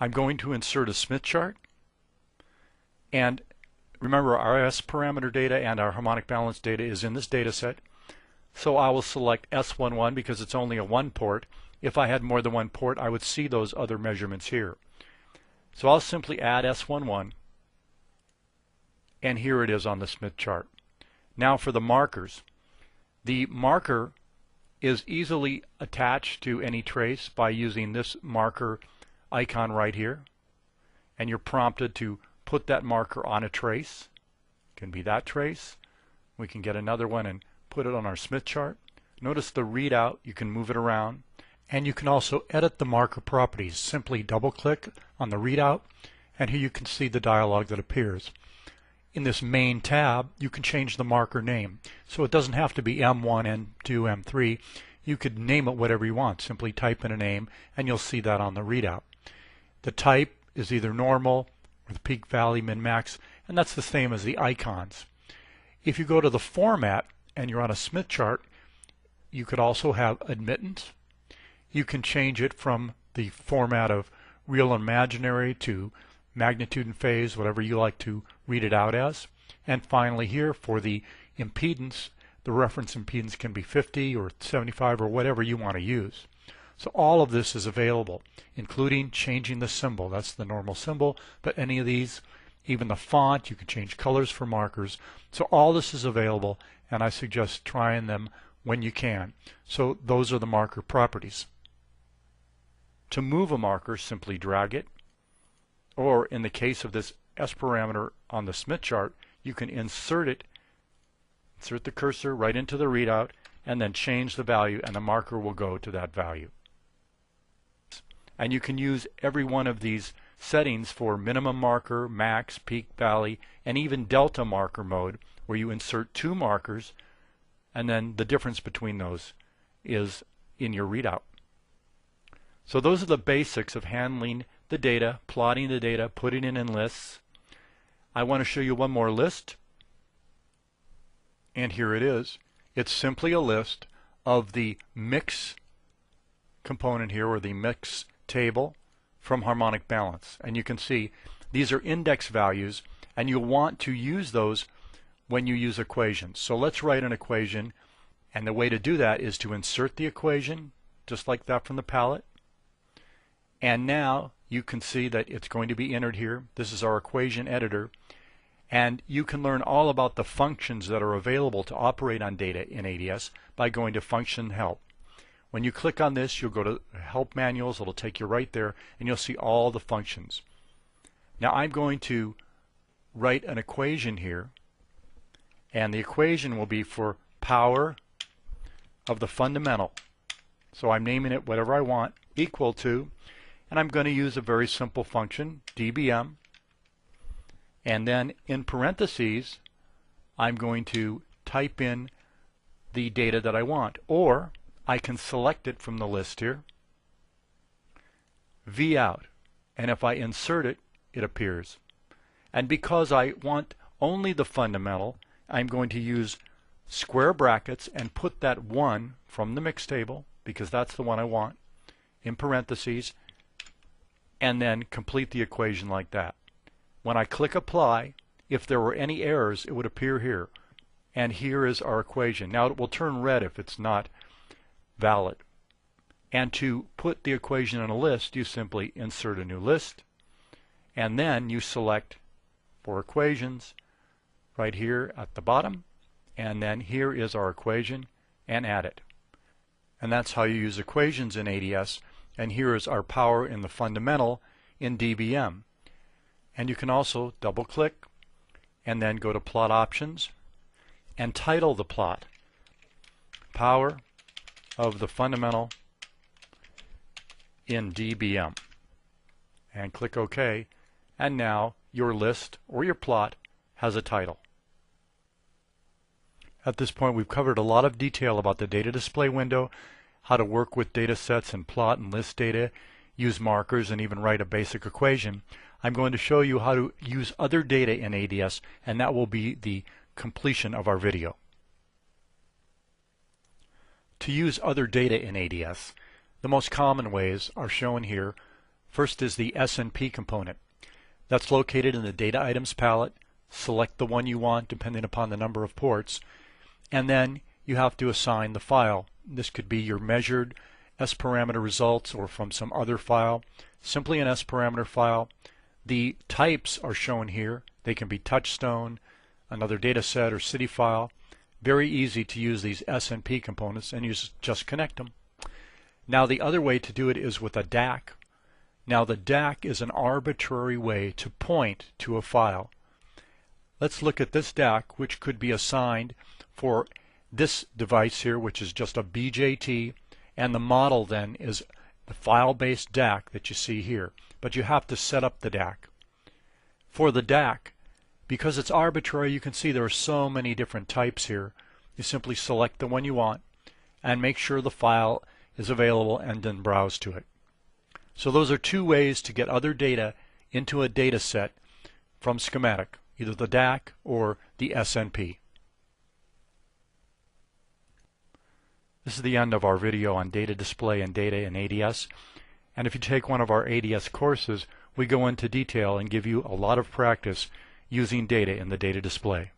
I'm going to insert a Smith chart, and remember our S parameter data and our harmonic balance data is in this data set. So I will select S11 because it's only a one port. If I had more than one port, I would see those other measurements here. So I'll simply add S11, and here it is on the Smith chart. Now for the markers. The marker is easily attached to any trace by using this marker icon right here, and you're prompted to put that marker on a trace. It can be that trace. We can get another one and put it on our Smith chart. Notice the readout, you can move it around, and you can also edit the marker properties. Simply double click on the readout, and here you can see the dialog that appears. In this main tab, you can change the marker name. So it doesn't have to be M1, M2, M3. You could name it whatever you want. Simply type in a name and you'll see that on the readout. The type is either normal or the peak, valley, min, max, and that's the same as the icons. If you go to the format and you're on a Smith chart, you could also have admittance. You can change it from the format of real and imaginary to magnitude and phase, whatever you like to read it out as. And finally here for the impedance, the reference impedance can be 50 or 75 or whatever you want to use. So all of this is available, including changing the symbol. That's the normal symbol, but any of these, even the font, you can change colors for markers. So all this is available, and I suggest trying them when you can. So those are the marker properties. To move a marker, simply drag it, or in the case of this S parameter on the Smith chart, you can insert it, insert the cursor right into the readout, and then change the value, and the marker will go to that value. And you can use every one of these settings for minimum marker, max, peak, valley, and even delta marker mode, where you insert two markers, and then the difference between those is in your readout. So those are the basics of handling the data, plotting the data, putting it in lists. I want to show you one more list, and here it is. It's simply a list of the mix component here, or the mix table from harmonic balance. And you can see these are index values, and you'll want to use those when you use equations. So let's write an equation, and the way to do that is to insert the equation just like that from the palette. And now you can see that it's going to be entered here. This is our equation editor, and you can learn all about the functions that are available to operate on data in ADS by going to Function Help. When you click on this, you'll go to Help Manuals. It'll take you right there, and you'll see all the functions. Now I'm going to write an equation here, and the equation will be for power of the fundamental. So I'm naming it whatever I want, equal to, and I'm going to use a very simple function, dBm, and then in parentheses I'm going to type in the data that I want, or I can select it from the list here, V out, and if I insert it, it appears. And because I want only the fundamental, I'm going to use square brackets and put that 1 from the mix table, because that's the one I want, in parentheses, and then complete the equation like that. When I click apply, if there were any errors, it would appear here. And here is our equation. Now it will turn red if it's not valid. And to put the equation in a list, you simply insert a new list, and then you select for equations right here at the bottom, and then here is our equation, and add it. And that's how you use equations in ADS. And here is our power in the fundamental in dBm. And you can also double click and then go to plot options and title the plot power of the fundamental in dBm, and click OK, and now your list or your plot has a title. At this point we've covered a lot of detail about the data display window, how to work with data sets and plot and list data, use markers, and even write a basic equation. I'm going to show you how to use other data in ADS, and that will be the completion of our video. To use other data in ADS, the most common ways are shown here First is the SNP component. That's located in the Data Items palette. Select the one you want depending upon the number of ports, and then you have to assign the file. This could be your measured S-parameter results or from some other file, simply an S-parameter file. The types are shown here. They can be Touchstone, another data set, or CITI file. Very easy to use these SNP components, and you just connect them. Now the other way to do it is with a DAC. Now the DAC is an arbitrary way to point to a file. Let's look at this DAC, which could be assigned for this device here, which is just a BJT, and the model then is the file-based DAC that you see here. But you have to set up the DAC. For the DAC, because it's arbitrary, you can see there are so many different types here. You simply select the one you want and make sure the file is available and then browse to it. So those are two ways to get other data into a data set from schematic, either the DAC or the SNP. This is the end of our video on data display and data in ADS. And if you take one of our ADS courses, we go into detail and give you a lot of practice using data in the data display.